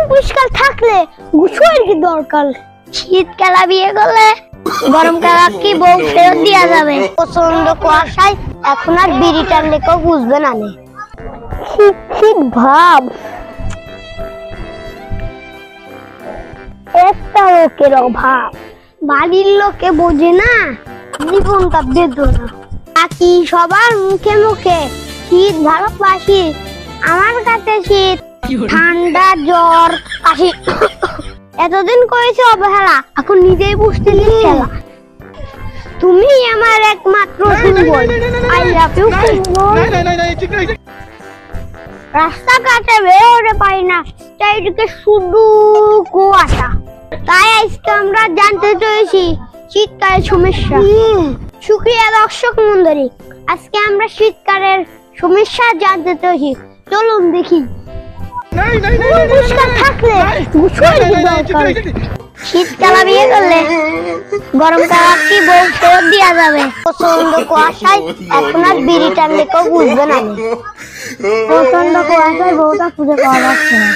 পরিষ্কার থাকলে গোসলের কি দরকার? শীতকালে বিয়ে করলে গরমকালে কি বউ ফেরত দিয়া যাবে? প্রচন্ড কুয়াশায় এখন আর বিড়ি টানলে কেউ বুঝবে না। শীত ভাব একটা লোকের অভাব, বাড়ির লোকে বোঝে না জীবনটা বেদনা। বাকি সবার মুখে মুখে শীত ভালোবাসি, আমার কাছে শীত ঠান্ডা জ্বর কাশি। এতদিন করেছে অবহেলা, এখন নিজেই বুঝতে দিচ্ছে না। তুমি আমার একমাত্র symbol, I love you symbol. রাস্তাঘাটে বেরোতে পারি না, চারিদিকে শুধু কুয়াশা। তাই আজকে আমরা জানতে চলেছি শীতকালের সমস্যা। সুপ্রিয় দর্শক মণ্ডলী, আজকে আমরা শীতকালের সমস্যা জানতে চলেছি। চলুন দেখি। পরিষ্কার থাকলে গোসলের কি দরকার? শীতকালে বিয়ে করলে গরমকালে কি বউ ফেরত দিয়া যাবে? প্রচন্ড কুয়াশায় এখন আর বিড়ি টানলে কেউ বুঝবে না। প্রচন্ড কুয়াশায় বউটা খুঁজে পাওয়া যাচ্ছে না।